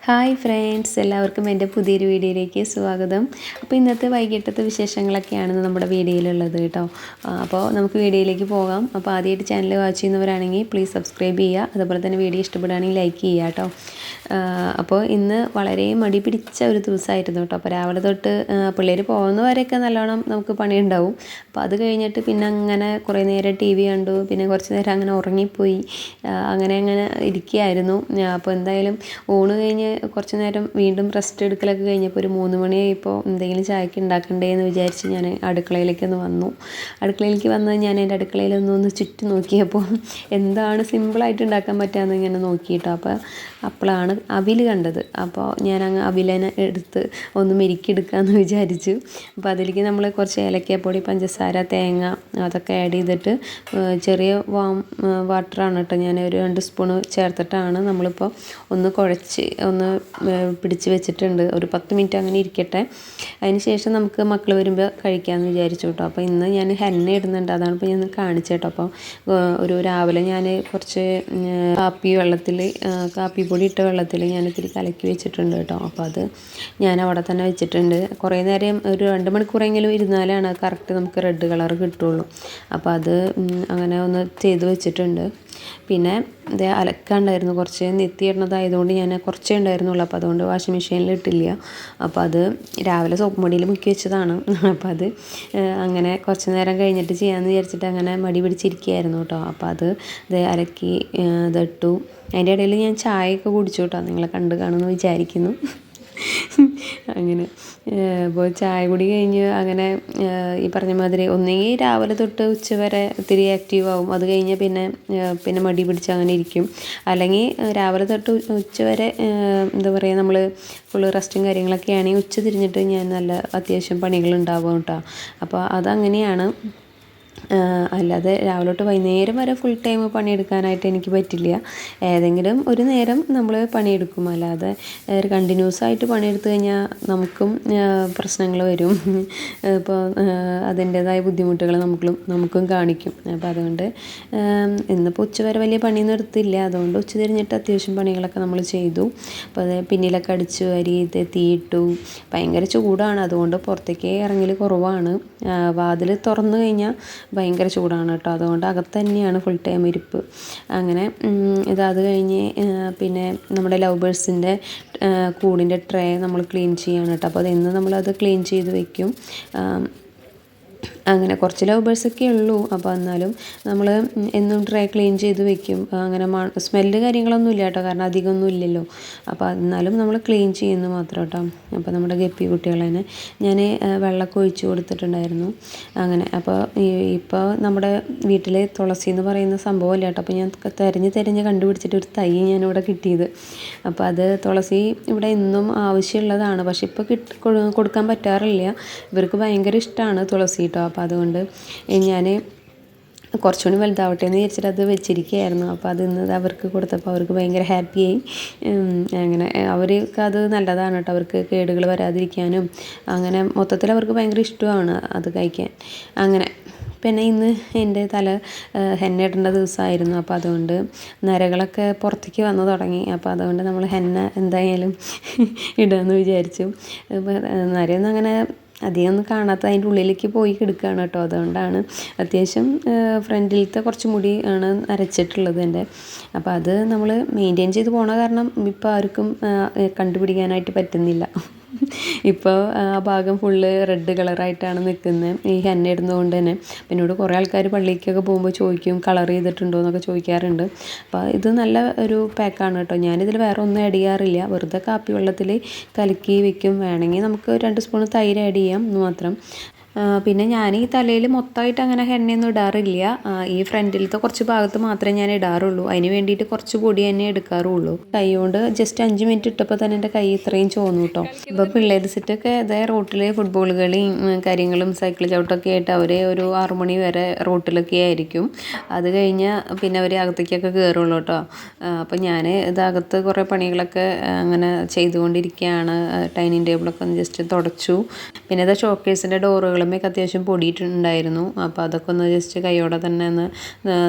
Hi friends, എല്ലാവർക്കും എൻ്റെ പുതിയൊരു വീഡിയോയിലേക്ക് സ്വാഗതം. അപ്പോൾ ഇന്നത്തെ വൈകിട്ടത്തെ വിശേഷങ്ങളൊക്കെയാണ് നമ്മുടെ വീഡിയോയിലുള്ളത് കേട്ടോ. അപ്പോൾ നമുക്ക് വീഡിയോയിലേക്ക് പോകാം. അപ്പോൾ ആദ്യമായിട്ട് ചാനൽ വാച്ച് ചെയ്യുന്നവരാണെങ്കിൽ പ്ലീസ് സബ്സ്ക്രൈബ് ചെയ്യുക. അതുപോലെ തന്നെ വീഡിയോ ഇഷ്ടപ്പെടുകയാണെങ്കിൽ ലൈക്ക് ചെയ്യുക കേട്ടോ. അപ്പോൾ ഇന്ന് വളരെ മടി പിടിച്ച ഒരു ദിവസമായിരുന്നു കേട്ടോ. അപ്പോൾ രാവിലെ തൊട്ട് പിള്ളേർ പോകുന്നവരെയൊക്കെ നല്ലോണം നമുക്ക് പണിയുണ്ടാവും. അപ്പോൾ അത് കഴിഞ്ഞിട്ട് പിന്നെ അങ്ങനെ കുറേ നേരം TV കണ്ടു, പിന്നെ കുറച്ച് നേരം അങ്ങനെ ഉറങ്ങിപ്പോയി. അങ്ങനെ ഇരിക്കുകയായിരുന്നു. അപ്പോൾ എന്തായാലും ഊണ് കഴിഞ്ഞ് കുറച്ച് നേരം വീണ്ടും റെസ്റ്റ് എടുക്കലൊക്കെ കഴിഞ്ഞപ്പോൾ ഒരു 3 മണിയായപ്പോൾ എന്തെങ്കിലും ചായക്ക് ഉണ്ടാക്കണ്ടേ എന്ന് വിചാരിച്ച് ഞാൻ അടുക്കളയിലേക്കൊന്ന് വന്നു. അടുക്കളയിലേക്ക് വന്ന് ഞാൻ എൻ്റെ അടുക്കളയിലൊന്ന് ചുറ്റും നോക്കിയപ്പോൾ എന്താണ് സിമ്പിളായിട്ട് ഉണ്ടാക്കാൻ പറ്റുകയെന്ന് ഇങ്ങനെ നോക്കിയിട്ടോ. അപ്പോഴാണ് അവിൽ കണ്ടത്. അപ്പോൾ ഞാൻ അങ്ങ് അവിലിനെ എടുത്ത് ഒന്ന് മെരുക്കിയെടുക്കാമെന്ന് വിചാരിച്ചു. അപ്പോൾ അതിലേക്ക് നമ്മൾ കുറച്ച് ഏലക്കാപ്പൊടി, പഞ്ചസാര, തേങ്ങ അതൊക്കെ ആഡ് ചെയ്തിട്ട് ചെറിയ വാട്ടറാണ് കേട്ടോ ഞാൻ ഒരു 2 സ്പൂണ് ചേർത്തിട്ടാണ് നമ്മളിപ്പോൾ ഒന്ന് കുഴച്ച് ഒന്ന് പിടിച്ച് വെച്ചിട്ടുണ്ട്. ഒരു 10 മിനിറ്റ് അങ്ങനെ ഇരിക്കട്ടെ. അതിന് ശേഷം നമുക്ക് മക്കൾ വരുമ്പോൾ കഴിക്കാമെന്ന് വിചാരിച്ചു കേട്ടോ. അപ്പോൾ ഇന്ന് ഞാൻ ഹെന്ന ഇടുന്നുണ്ട്, അതാണ് ഇപ്പോൾ ഞാൻ കാണിച്ചു കേട്ടോ. അപ്പോൾ രാവിലെ ഞാൻ കുറച്ച് കാപ്പിപ്പൊടി ഇട്ട വെള്ളത്തിൽ ഞാൻ ഇത്തിരി കലക്കി വെച്ചിട്ടുണ്ട് കേട്ടോ. അപ്പോൾ അത് ഞാൻ അവിടെ തന്നെ വെച്ചിട്ടുണ്ട്. കുറേ നേരം ഒരു 2 മണിക്കൂറെങ്കിലും ഇരുന്നാലാണ് കറക്റ്റ് നമുക്ക് റെഡ് കളർ കിട്ടുള്ളൂ. അപ്പോൾ അത് അങ്ങനെ ഒന്ന് ചെയ്ത് വെച്ചിട്ടുണ്ട്. പിന്നെ ഇത് അലക്കാണ്ടായിരുന്നു, കുറച്ച് നെത്തിയിടുന്നതായതുകൊണ്ട് ഞാൻ കുറച്ചേ ഉണ്ടായിരുന്നുള്ളൂ. അപ്പോൾ അതുകൊണ്ട് വാഷിംഗ് മെഷീനിൽ ഇട്ടില്ല. അപ്പോൾ അത് രാവിലെ സോപ്പ് പൊടിയിൽ മുക്കി വെച്ചതാണ്. അപ്പോൾ അത് അങ്ങനെ കുറച്ച് നേരം കഴിഞ്ഞിട്ട് ചെയ്യാമെന്ന് വിചാരിച്ചിട്ട് അങ്ങനെ മടി പിടിച്ചിരിക്കുകയായിരുന്നു കേട്ടോ. അപ്പോൾ അത് അലക്കി ഇതിട്ടു. അതിൻ്റെ ഇടയിൽ ഞാൻ ചായയൊക്കെ കുടിച്ചു കേട്ടോ. നിങ്ങളെ കണ്ടു കാണുമെന്ന് വിചാരിക്കുന്നു. അങ്ങനെ അപ്പോൾ ചായ കുടി കഴിഞ്ഞ് അങ്ങനെ ഈ പറഞ്ഞ മാതിരി ഒന്നെങ്കിൽ രാവിലെ തൊട്ട് ഉച്ച വരെ ഒത്തിരി ആക്റ്റീവ് ആവും. അത് കഴിഞ്ഞ് പിന്നെ മടി പിടിച്ച് അങ്ങനെ ഇരിക്കും. അല്ലെങ്കിൽ രാവിലെ തൊട്ട് ഉച്ച വരെ എന്താ പറയുക, നമ്മൾ ഫുള്ള് റെസ്റ്റും കാര്യങ്ങളൊക്കെ ആണെങ്കിൽ ഉച്ച തിരിഞ്ഞിട്ട് ഞാൻ നല്ല അത്യാവശ്യം പണികളുണ്ടാവും കേട്ടോ. അപ്പോൾ അതങ്ങനെയാണ്. അല്ലാതെ രാവിലെ തൊട്ട് വൈകുന്നേരം വരെ ഫുൾ ടൈം പണിയെടുക്കാനായിട്ട് എനിക്ക് പറ്റില്ല. ഏതെങ്കിലും ഒരു നേരം നമ്മൾ പണിയെടുക്കും. അല്ലാതെ കണ്ടിന്യൂസ് ആയിട്ട് പണിയെടുത്ത് കഴിഞ്ഞാൽ നമുക്കും പ്രശ്നങ്ങൾ വരും. ഇപ്പോൾ അതിൻ്റേതായ ബുദ്ധിമുട്ടുകൾ നമുക്കും കാണിക്കും. അപ്പോൾ അതുകൊണ്ട് ഇന്നിപ്പോൾ ഉച്ചവരെ വലിയ പണിയൊന്നും എടുത്തില്ല. അതുകൊണ്ട് ഉച്ച തിരിഞ്ഞിട്ട് അത്യാവശ്യം പണികളൊക്കെ നമ്മൾ ചെയ്തു. അപ്പോൾ അത് പിന്നിലൊക്കെ അടിച്ചു വാരി തീയിട്ടു. ഭയങ്കര ചൂടാണ്, അതുകൊണ്ട് പുറത്തേക്ക് ഇറങ്ങൽ കുറവാണ്. വാതിൽ തുറന്നു കഴിഞ്ഞാൽ ഭയങ്കര ചൂടാണ് കേട്ടോ. അതുകൊണ്ട് അകത്ത് തന്നെയാണ് ഫുൾ ടൈം ഇരിപ്പ്. അങ്ങനെ അത് കഴിഞ്ഞ് പിന്നെ നമ്മുടെ ലവ് ബേഴ്സിൻ്റെ കൂടിൻ്റെ ട്രേ നമ്മൾ ക്ലീൻ ചെയ്യാണ് കേട്ടോ. അപ്പോൾ ഇന്ന് നമ്മളത് ക്ലീൻ ചെയ്ത് വയ്ക്കും. അങ്ങനെ കുറച്ച് ലവ് ബേഴ്സൊക്കെ ഉള്ളൂ. അപ്പോൾ എന്നാലും നമ്മൾ എന്നും ട്രേ ക്ലീൻ ചെയ്ത് വെക്കും. അങ്ങനെ സ്മെല്ല് കാര്യങ്ങളൊന്നും ഇല്ല കേട്ടോ, കാരണം അധികമൊന്നും ഇല്ലല്ലോ. അപ്പോൾ എന്നാലും നമ്മൾ ക്ലീൻ ചെയ്യുന്നു മാത്രം കേട്ടോ. അപ്പോൾ നമ്മുടെ ഗപ്പി കുട്ടികളെ ഞാൻ വെള്ളമൊക്കെ ഒഴിച്ച് കൊടുത്തിട്ടുണ്ടായിരുന്നു. അങ്ങനെ അപ്പോൾ ഇപ്പോൾ നമ്മുടെ വീട്ടിൽ തുളസി എന്ന് പറയുന്ന സംഭവമില്ല കേട്ടോ. അപ്പോൾ ഞാൻ തിരഞ്ഞ് കണ്ടുപിടിച്ചിട്ട് ഒരു തൈ ഞാനിവിടെ കിട്ടിയത്. അപ്പോൾ അത് തുളസി ഇവിടെ എന്നും ആവശ്യമുള്ളതാണ്, പക്ഷെ ഇപ്പോൾ കൊടുക്കാൻ പറ്റാറില്ല. ഇവർക്ക് ഭയങ്കര ഇഷ്ടമാണ് തുളസി കേട്ടോ. അപ്പോൾ അതുകൊണ്ട് ഞാൻ കുറച്ചുകൂടി വലുതാവട്ടെ എന്ന് വിചാരിച്ചിട്ട് അത് വെച്ചിരിക്കുകയായിരുന്നു. അപ്പോൾ അത് ഇന്ന് അവർക്ക് കൊടുത്തപ്പോൾ അവർക്ക് ഭയങ്കര ഹാപ്പിയായി. അങ്ങനെ അവർക്ക് അത് നല്ലതാണ് കേട്ടോ, അവർക്ക് കേടുകൾ വരാതിരിക്കാനും അങ്ങനെ മൊത്തത്തിൽ അവർക്ക് ഭയങ്കര ഇഷ്ടമാണ് അത് കഴിക്കാൻ. അങ്ങനെ പിന്നെ ഇന്ന് എൻ്റെ തല ഹെന്ന ഇടേണ്ട ദിവസമായിരുന്നു. അപ്പോൾ അതുകൊണ്ട് നരകളൊക്കെ പുറത്തേക്ക് വന്നു തുടങ്ങി. അപ്പോൾ അതുകൊണ്ട് നമ്മൾ ഹെന്ന എന്തായാലും ഇടാമെന്ന് വിചാരിച്ചു. നരയൊന്നും അങ്ങനെ അധികം ഒന്നും കാണാത്ത അതിൻ്റെ ഉള്ളിലേക്ക് പോയി കിടക്കുകയാണ് കേട്ടോ. അതുകൊണ്ടാണ് അത്യാവശ്യം ഫ്രണ്ടിലത്തെ കുറച്ച് മുടി ആണ് നരച്ചിട്ടുള്ളത് എൻ്റെ. അപ്പോൾ അത് നമ്മൾ മെയിൻറ്റെയിൻ ചെയ്ത് പോണ കാരണം ഇപ്പോൾ ആർക്കും കണ്ടുപിടിക്കാനായിട്ട് പറ്റുന്നില്ല. ഇപ്പോൾ ആ ഭാഗം ഫുള്ള് റെഡ് കളറായിട്ടാണ് നിൽക്കുന്നത് ഈ ഹെന്ന ഇടുന്നതുകൊണ്ട് തന്നെ. പിന്നീട് കുറേ ആൾക്കാർ പള്ളിക്കൊക്കെ പോകുമ്പോൾ ചോദിക്കും കളർ ചെയ്തിട്ടുണ്ടോ എന്നൊക്കെ ചോദിക്കാറുണ്ട്. അപ്പോൾ ഇത് നല്ല ഒരു പാക്കാണ് കേട്ടോ. ഞാനിതിൽ വേറെ ഒന്നും ആഡ് ചെയ്യാറില്ല. വെറുതെ കാപ്പി വെള്ളത്തിൽ കലക്കി വെക്കും. വേണമെങ്കിൽ നമുക്ക് 2 സ്പൂൺ തൈര് ആഡ് ചെയ്യാം എന്ന് മാത്രം. പിന്നെ ഞാൻ ഈ തലയിൽ മൊത്തമായിട്ട് അങ്ങനെ എണ്ണയൊന്നും ഇടാറില്ല. ഈ ഫ്രണ്ടിലത്തെ കുറച്ച് ഭാഗത്ത് മാത്രമേ ഞാൻ ഇടാറുള്ളൂ. അതിന് വേണ്ടിയിട്ട് കുറച്ച് പൊടി തന്നെ എടുക്കാറുള്ളൂ. കൈ കൊണ്ട് ജസ്റ്റ് 5 മിനിറ്റ് ഇട്ടപ്പോൾ തന്നെ എൻ്റെ കൈ ഇത്രയും ചോന്നു കേട്ടോ. ഇപ്പോൾ പിള്ളേർ സെറ്റൊക്കെ റോട്ടിൽ ഫുട്ബോൾ കളിയും കാര്യങ്ങളും സൈക്കിൾ ചവിട്ടൊക്കെ ആയിട്ട് അവർ ഒരു 6 മണി വരെ റോട്ടിലൊക്കെ ആയിരിക്കും. അത് കഴിഞ്ഞാൽ പിന്നെ അവർ അകത്തേക്കൊക്കെ കയറുള്ളൂ കേട്ടോ. അപ്പോൾ ഞാൻ ഇതകത്ത് കുറേ പണികളൊക്കെ അങ്ങനെ ചെയ്തുകൊണ്ടിരിക്കുകയാണ്. ഡൈനിങ് ടേബിളൊക്കെ ഒന്ന് ജസ്റ്റ് തുടച്ചു. പിന്നെ ഇത് ഷോക്കേസിൻ്റെ ഡോറുകൾ ഒക്കെ അത്യാവശ്യം പൊടിയിട്ടുണ്ടായിരുന്നു. അപ്പോൾ അതൊക്കെ ഒന്ന് ജസ്റ്റ് കൈയോടെ തന്നെ ഒന്ന്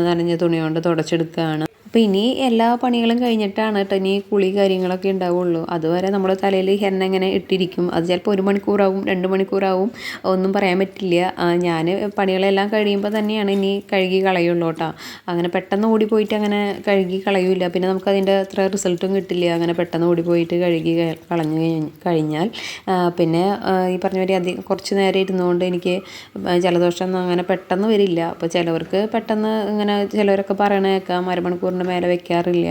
നനഞ്ഞ തുണി കൊണ്ട് തുടച്ചെടുക്കുകയാണ്. അപ്പോൾ ഇനി എല്ലാ പണികളും കഴിഞ്ഞിട്ടാണ് കേട്ടോ ഇനി കുളി കാര്യങ്ങളൊക്കെ ഉണ്ടാവുള്ളൂ. അതുവരെ നമ്മൾ തലയിൽ ഹെന്ന ഇങ്ങനെ ഇട്ടിരിക്കും. അത് ചിലപ്പോൾ 1 മണിക്കൂറാവും, 2 മണിക്കൂറാവും, ഒന്നും പറയാൻ പറ്റില്ല. ഞാൻ പണികളെല്ലാം കഴിയുമ്പോൾ തന്നെയാണ് ഇനി കഴുകി കളയുള്ളൂ കേട്ടോ. അങ്ങനെ പെട്ടെന്ന് ഓടിപ്പോയിട്ട് അങ്ങനെ കഴുകി കളയില്ല. പിന്നെ നമുക്കതിൻ്റെ അത്ര റിസൾട്ടും കിട്ടില്ല. അങ്ങനെ പെട്ടെന്ന് ഓടിപ്പോയിട്ട് കഴുകി കളഞ്ഞു കഴിഞ്ഞാൽ പിന്നെ ഈ പറഞ്ഞ മാതിരി കുറച്ച് നേരം ഇരുന്നുകൊണ്ട് എനിക്ക് ജലദോഷം അങ്ങനെ പെട്ടെന്ന് വരില്ല. അപ്പോൾ ചിലവർക്ക് പെട്ടെന്ന് ഇങ്ങനെ ചിലവരൊക്കെ പറയണ കേൾക്കാം, അരമണിക്കൂറിന് മേലെ വെക്കാറില്ല,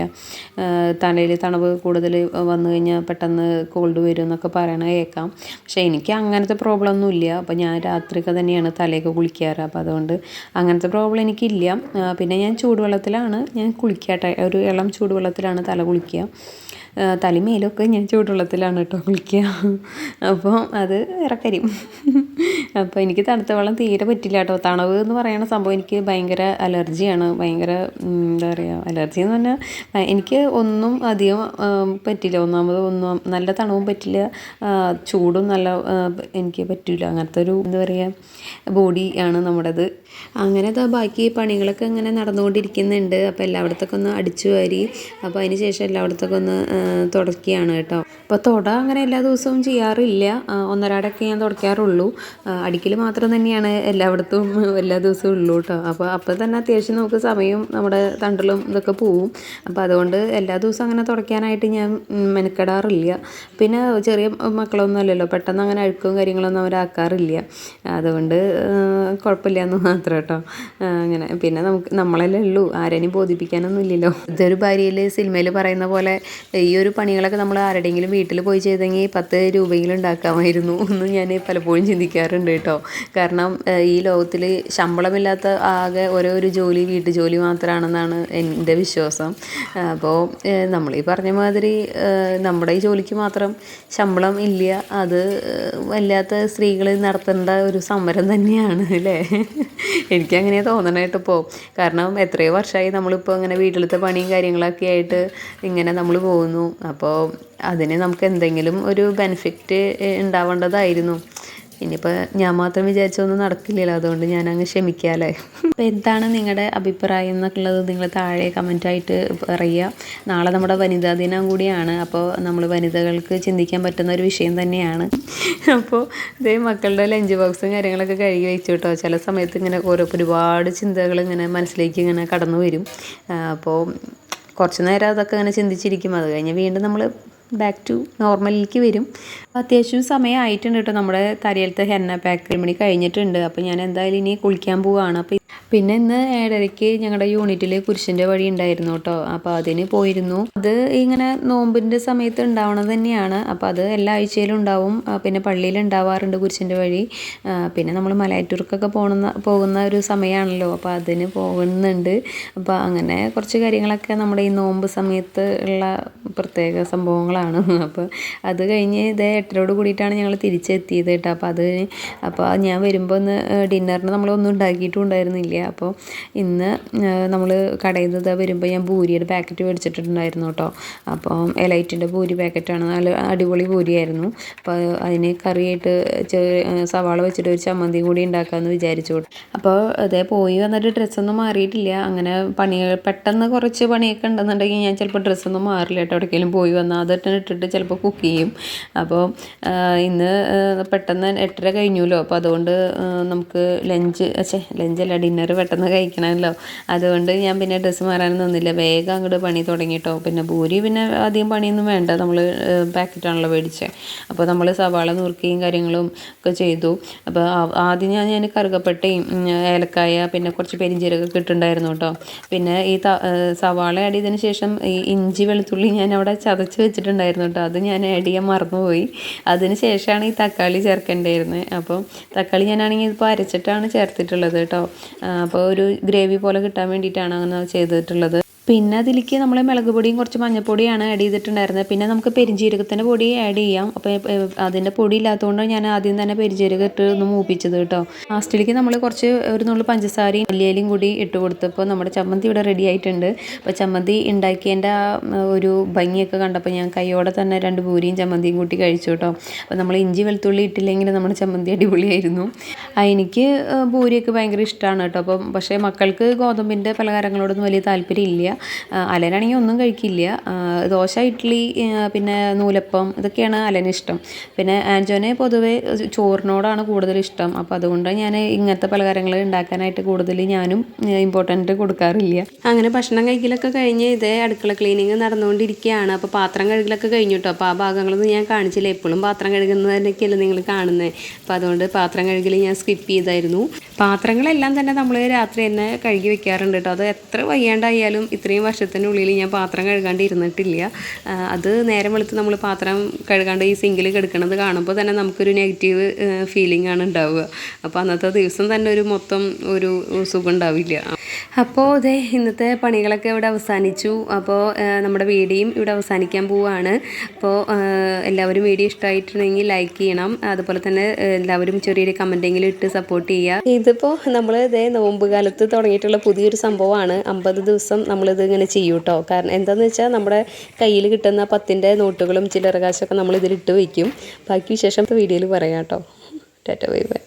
തലയിൽ തണുപ്പ് കൂടുതൽ വന്നു കഴിഞ്ഞാൽ പെട്ടെന്ന് കോൾഡ് വരും എന്നൊക്കെ പറയണ കേൾക്കാം. പക്ഷേ എനിക്ക് അങ്ങനത്തെ പ്രോബ്ലം ഒന്നുമില്ല. അപ്പോൾ ഞാൻ രാത്രിയൊക്കെ തന്നെയാണ് തലയൊക്കെ കുളിക്കാറ്. അപ്പോൾ അതുകൊണ്ട് അങ്ങനത്തെ പ്രോബ്ലം എനിക്കില്ല. പിന്നെ ഞാൻ ചൂടുവെള്ളത്തിലാണ് ഞാൻ കുളിക്കട്ടെ, ഒരു ഇളം ചൂടുവെള്ളത്തിലാണ് തല കുളിക്കുക. തലമേലൊക്കെ ഞാൻ ചൂടുവെള്ളത്തിലാണ് കേട്ടോ കുളിക്കുക. അപ്പോൾ അത് വേറെ കാര്യം. അപ്പോൾ എനിക്ക് തണുത്ത വെള്ളം തീരെ പറ്റില്ല കേട്ടോ. തണുവ് എന്ന് പറയുന്ന സംഭവം എനിക്ക് ഭയങ്കര അലർജിയാണ്. ഭയങ്കര എന്താ പറയുക, അലർജി എന്ന് പറഞ്ഞാൽ എനിക്ക് ഒന്നും അധികം പറ്റില്ല. ഒന്നും നല്ല തണുവും പറ്റില്ല, ചൂടും നല്ല എനിക്ക് പറ്റില്ല. അങ്ങനത്തെ ഒരു എന്താ പറയുക ബോഡി ആണ് നമ്മുടേത്. അങ്ങനെ ബാക്കി പണികളൊക്കെ ഇങ്ങനെ നടന്നുകൊണ്ടിരിക്കുന്നുണ്ട്. അപ്പോൾ എല്ലായിടത്തൊക്കെ ഒന്ന് അടിച്ചു വാരി, അപ്പോൾ അതിന് ശേഷം എല്ലായിടത്തൊക്കെ ഒന്ന് തുടക്കുകയാണ് കേട്ടോ. അപ്പോൾ അങ്ങനെ എല്ലാ ദിവസവും ചെയ്യാറില്ല, ഒന്നരാടൊക്കെ ഞാൻ തുടയ്ക്കാറുള്ളൂ. അടിക്കൽ മാത്രം തന്നെയാണ് എല്ലായിടത്തും എല്ലാ ദിവസവും ഉള്ളൂ കേട്ടോ. അപ്പോൾ തന്നെ അത്യാവശ്യം നമുക്ക് സമയം നമ്മുടെ തണ്ടലും ഇതൊക്കെ പോവും. അപ്പോൾ അതുകൊണ്ട് എല്ലാ ദിവസവും അങ്ങനെ തുടയ്ക്കാനായിട്ട് ഞാൻ മെനക്കെടാറില്ല. പിന്നെ ചെറിയ മക്കളൊന്നും അല്ലല്ലോ, പെട്ടെന്ന് അങ്ങനെ അഴുക്കും കാര്യങ്ങളൊന്നും അവരാക്കാറില്ല. അതുകൊണ്ട് കുഴപ്പമില്ല എന്ന് മാത്രം കേട്ടോ. അങ്ങനെ പിന്നെ നമ്മളല്ലേ ഉള്ളൂ, ആരെയും ബോധിപ്പിക്കാനൊന്നും ഇല്ലല്ലോ. ഇതൊരു ഭാര്യയിൽ സിനിമയിൽ പറയുന്ന പോലെ ഈ ഒരു പണികളൊക്കെ നമ്മൾ ആരുടെയെങ്കിലും വീട്ടിൽ പോയി ചെയ്തെങ്കിൽ 10 രൂപയെങ്കിലും ഉണ്ടാക്കാമായിരുന്നു എന്ന് ഞാൻ പലപ്പോഴും ചിന്തിക്കാറുണ്ട് കേട്ടോ. കാരണം ഈ ലോകത്തിൽ ശമ്പളമില്ലാത്ത ആകെ ഒരു ജോലി വീട്ടുജോലി മാത്രമാണെന്നാണ് എൻ്റെ വിശ്വാസം. അപ്പോൾ നമ്മൾ ഈ പറഞ്ഞ മാതിരി നമ്മുടെ ഈ ജോലിക്ക് മാത്രം ശമ്പളം ഇല്ല. അത് വല്ലാത്ത സ്ത്രീകൾ നടത്തേണ്ട ഒരു സമരം തന്നെയാണ് അല്ലേ? എനിക്കങ്ങനെ തോന്നണേ കേട്ടോ ഇപ്പോൾ. കാരണം എത്രയോ വർഷമായി നമ്മളിപ്പോൾ അങ്ങനെ വീട്ടിലത്തെ പണിയും കാര്യങ്ങളൊക്കെ ആയിട്ട് ഇങ്ങനെ നമ്മൾ പോകുന്നു. അപ്പോൾ അതിന് നമുക്ക് എന്തെങ്കിലും ഒരു ബെനിഫിറ്റ് ഉണ്ടാവേണ്ടതായിരുന്നു. ഇനിയിപ്പോൾ ഞാൻ മാത്രം വിചാരിച്ചൊന്നും നടക്കില്ലല്ലോ, അതുകൊണ്ട് ഞാനങ്ങ് ക്ഷമിക്കാമല്ലേ. അപ്പോൾ എന്താണ് നിങ്ങളുടെ അഭിപ്രായം എന്നൊക്കെയുള്ളത് നിങ്ങൾ താഴെ കമൻറ്റായിട്ട് പറയുക. നാളെ നമ്മുടെ വനിതാ ദിനം കൂടിയാണ്. അപ്പോൾ നമ്മൾ വനിതകൾക്ക് ചിന്തിക്കാൻ പറ്റുന്ന ഒരു വിഷയം തന്നെയാണ്. അപ്പോൾ ഇതേ മക്കളുടെ ലഞ്ച് ബോക്സും കാര്യങ്ങളൊക്കെ കഴുകി വെച്ചു കേട്ടോ. ചില സമയത്ത് ഇങ്ങനെ ഒരുപാട് ചിന്തകൾ ഇങ്ങനെ മനസ്സിലേക്ക് ഇങ്ങനെ കടന്നു വരും. അപ്പോൾ കുറച്ച് നേരം അതൊക്കെ ഇങ്ങനെ ചിന്തിച്ചിരിക്കും. അത് കഴിഞ്ഞ് വീണ്ടും നമ്മൾ ബാക്ക് ടു നോർമലിലേക്ക് വരും. അത്യാവശ്യം സമയമായിട്ടുണ്ട് കേട്ടോ. നമ്മുടെ തലയിലത്തെ ഹെന്ന പാക്ക് 1 മണി കഴിഞ്ഞിട്ടുണ്ട്. അപ്പോൾ ഞാൻ എന്തായാലും ഇനി കുളിക്കാൻ പോവുകയാണ്. അപ്പോൾ പിന്നെ ഇന്ന് 7:30 ഞങ്ങളുടെ യൂണിറ്റിൽ കുരിശിൻ്റെ വഴി ഉണ്ടായിരുന്നു കേട്ടോ. അപ്പോൾ അതിന് പോയിരുന്നു. അത് ഇങ്ങനെ നോമ്പിൻ്റെ സമയത്ത് ഉണ്ടാവണത് തന്നെയാണ്. അപ്പോൾ അത് എല്ലാ ആഴ്ചയിലും ഉണ്ടാവും. പിന്നെ പള്ളിയിൽ ഉണ്ടാവാറുണ്ട് കുരിശിൻ്റെ വഴി. പിന്നെ നമ്മൾ മലയാറ്റൂർക്കൊക്കെ പോകുന്ന ഒരു സമയമാണല്ലോ, അപ്പോൾ അതിന് പോകുന്നുണ്ട്. അപ്പോൾ അങ്ങനെ കുറച്ച് കാര്യങ്ങളൊക്കെ നമ്മുടെ ഈ നോമ്പ് സമയത്ത് ഉള്ള പ്രത്യേക സംഭവങ്ങളാണ്. അപ്പോൾ അത് കഴിഞ്ഞ് ഇതേ 8:00 കൂടിയിട്ടാണ് ഞങ്ങൾ തിരിച്ചെത്തിയത് കേട്ടോ. അപ്പോൾ ഞാൻ വരുമ്പോൾ ഒന്ന് ഡിന്നറിന് നമ്മളൊന്നും ഉണ്ടാക്കിയിട്ടും ഉണ്ടായിരുന്നില്ല. അപ്പോൾ ഇന്ന് നമ്മൾ കടയിൽ നിന്ന് വരുമ്പോൾ ഞാൻ പൂരിയുടെ പാക്കറ്റ് മേടിച്ചിട്ടുണ്ടായിരുന്നു കേട്ടോ. അപ്പോൾ എലൈറ്റിൻ്റെ പൂരി പാക്കറ്റാണ്, നല്ല അടിപൊളി പൂരിയായിരുന്നു. അപ്പോൾ അതിന് കറിയായിട്ട് സവാള വെച്ചിട്ട് ഒരു ചമ്മന്തിയും കൂടി ഉണ്ടാക്കാമെന്ന് വിചാരിച്ചു. അപ്പോൾ അതേ പോയി വന്നിട്ട് ഡ്രസ്സൊന്നും മാറിയിട്ടില്ല. അങ്ങനെ പെട്ടെന്ന് കുറച്ച് പണിയൊക്കെ ഉണ്ടെന്നുണ്ടെങ്കിൽ ഞാൻ ചിലപ്പോൾ ഡ്രസ്സൊന്നും മാറില്ല കേട്ടോ. എവിടേക്കെങ്കിലും പോയി വന്നാൽ അതിട്ട് ഇട്ടിട്ട് ചിലപ്പോൾ കുക്ക് ചെയ്യും. അപ്പോൾ ഇന്ന് പെട്ടെന്ന് 8:30 കഴിഞ്ഞല്ലോ. അപ്പോൾ അതുകൊണ്ട് നമുക്ക് ലഞ്ചല്ല ഡിന്നർ പെട്ടെന്ന് കഴിക്കണമല്ലോ. അതുകൊണ്ട് ഞാൻ പിന്നെ ഡ്രസ്സ് മാറാനൊന്നും നിന്നില്ല, വേഗം അങ്ങോട്ട് പണി തുടങ്ങിയിട്ടോ. പിന്നെ പൂരി പിന്നെ അധികം പണിയൊന്നും വേണ്ട, നമ്മൾ പാക്കറ്റാണല്ലോ മേടിച്ചത്. അപ്പോൾ നമ്മൾ സവാള നുറുക്കിയും കാര്യങ്ങളും ഒക്കെ ചെയ്തു. അപ്പോൾ ആദ്യം ഞാൻ കറുകപ്പട്ടയും ഏലക്കായ പിന്നെ കുറച്ച് പെരിഞ്ചീരകമൊക്കെ ഇട്ടിട്ടുണ്ടായിരുന്നു കേട്ടോ. പിന്നെ ഈ സവാള ആഡ് ചെയ്തതിന് ശേഷം ഈ ഇഞ്ചി വെളുത്തുള്ളി ഞാൻ അവിടെ ചതച്ച് വെച്ചിട്ടുണ്ടായിരുന്നു കേട്ടോ. അത് ഞാൻ ആഡ് ചെയ്യാൻ മറന്നുപോയി. അതിന് ശേഷമാണ് ഈ തക്കാളി ചേർക്കേണ്ടായിരുന്നത്. അപ്പോൾ തക്കാളി ഞാനാണെങ്കിൽ ഇപ്പോൾ അരച്ചിട്ടാണ് ചേർത്തിട്ടുള്ളത് കേട്ടോ. അപ്പോൾ ഒരു ഗ്രേവി പോലെ കിട്ടാൻ വേണ്ടിയിട്ടാണ് അങ്ങനെ ചെയ്തിട്ടുള്ളത്. പിന്നെ അതിലേക്ക് നമ്മൾ മുളക് പൊടിയും കുറച്ച് മഞ്ഞൾപ്പൊടിയാണ് ആഡ് ചെയ്തിട്ടുണ്ടായിരുന്നത്. പിന്നെ നമുക്ക് പെരിഞ്ജീരകത്തിൻ്റെ പൊടി ആഡ് ചെയ്യാം. അപ്പോൾ അതിൻ്റെ പൊടി ഇല്ലാത്തതുകൊണ്ട് ഞാൻ ആദ്യം തന്നെ പെരിഞ്ജീരകം ഇട്ട് ഒന്ന് മൂപ്പിച്ചത് കേട്ടോ. ലാസ്റ്റിലേക്ക് നമ്മൾ ഒരു നുള്ളു പഞ്ചസാരയും മല്ലിയിലയും കൂടി ഇട്ട് കൊടുത്തപ്പോൾ നമ്മുടെ ചമ്മന്തി ഇവിടെ റെഡി ആയിട്ടുണ്ട്. അപ്പോൾ ചമ്മന്തി ഉണ്ടാക്കിയതിൻ്റെ ആ ഒരു ഭംഗിയൊക്കെ കണ്ടപ്പോൾ ഞാൻ കൈയോടെ തന്നെ 2 പൂരിയും ചമ്മന്തിയും കൂട്ടി കഴിച്ചു കേട്ടോ. അപ്പോൾ നമ്മൾ ഇഞ്ചി വെളുത്തുള്ളി ഇട്ടില്ലെങ്കിൽ നമ്മുടെ ചമ്മന്തി അടിപൊളിയായിരുന്നു. എനിക്ക് പൂരിയൊക്കെ ഭയങ്കര ഇഷ്ടമാണ് കേട്ടോ. പക്ഷേ മക്കൾക്ക് ഗോതമ്പിൻ്റെ പലഹാരങ്ങളോടൊന്നും വലിയ താല്പര്യമില്ല. അലനാണെങ്കിൽ ഒന്നും കഴിക്കില്ല. ദോശ, ഇഡ്ഡലി, പിന്നെ നൂലപ്പം ഇതൊക്കെയാണ് അലന് ഇഷ്ടം. പിന്നെ ആൻറ്റോനെ പൊതുവേ ചോറിനോടാണ് കൂടുതൽ ഇഷ്ടം. അപ്പോൾ അതുകൊണ്ട് ഞാൻ ഇങ്ങനത്തെ പലഹാരങ്ങൾ ഉണ്ടാക്കാനായിട്ട് കൂടുതൽ ഞാനും ഇമ്പോർട്ടൻറ്റ് കൊടുക്കാറില്ല. അങ്ങനെ ഭക്ഷണം കഴിക്കലൊക്കെ കഴിഞ്ഞ് ഇതേ അടുക്കള ക്ലീനിങ് നടന്നുകൊണ്ടിരിക്കുകയാണ്. അപ്പോൾ പാത്രം കഴുകലൊക്കെ കഴിഞ്ഞു കേട്ടോ. അപ്പോൾ ആ ഭാഗങ്ങളൊന്നും ഞാൻ കാണിച്ചില്ല. എപ്പോഴും പാത്രം കഴുകുന്നതിനൊക്കെയല്ലേ നിങ്ങൾ കാണുന്നത്. അപ്പോൾ അതുകൊണ്ട് പാത്രം കഴുകൽ ഞാൻ സ്കിപ്പ് ചെയ്തായിരുന്നു. പാത്രങ്ങളെല്ലാം തന്നെ നമ്മൾ രാത്രി തന്നെ കഴുകി വെക്കാറുണ്ട് കേട്ടോ. അത് എത്ര വയ്യാണ്ടായാലും ഇത്രയും വർഷത്തിനുള്ളിൽ ഞാൻ പാത്രം കഴുകാണ്ട് ഇരുന്നിട്ടില്ല. അത് നേരം വെളുത്ത് നമ്മൾ പാത്രം കഴുകാണ്ട് ഈ സിങ്കിൽ കിടക്കുന്നത് കാണുമ്പോൾ തന്നെ നമുക്കൊരു നെഗറ്റീവ് ഫീലിംഗ് ആണ് ഉണ്ടാവുക. അപ്പോൾ അന്നത്തെ ദിവസം തന്നെ ഒരു മൊത്തം ഒരു സുഖം ഉണ്ടാവില്ല. അപ്പോൾ ഇതേ ഇന്നത്തെ പണികളൊക്കെ ഇവിടെ അവസാനിച്ചു. അപ്പോൾ നമ്മുടെ വീഡിയോയും ഇവിടെ അവസാനിക്കാൻ പോവുകയാണ്. അപ്പോൾ എല്ലാവരും വീഡിയോ ഇഷ്ടമായിട്ടുണ്ടെങ്കിൽ ലൈക്ക് ചെയ്യണം. അതുപോലെ തന്നെ എല്ലാവരും ചെറിയൊരു കമൻറ്റെങ്കിലും ഇട്ട് സപ്പോർട്ട് ചെയ്യുക. ഇതിപ്പോൾ നമ്മൾ ഇതേ നോമ്പ് കാലത്ത് തുടങ്ങിയിട്ടുള്ള പുതിയൊരു സംഭവമാണ്. 50 ദിവസം നമ്മളിത് ഇങ്ങനെ ചെയ്യും കേട്ടോ. കാരണം എന്താണെന്ന് വെച്ചാൽ നമ്മുടെ കയ്യിൽ കിട്ടുന്ന 10ൻ്റെ നോട്ടുകളും ചില്ലറ കാശൊക്കെ നമ്മൾ ഇതിലിട്ട് വയ്ക്കും. ബാക്കി വിശേഷം വീഡിയോയിൽ പറയാം കേട്ടോ. Tata bye bye.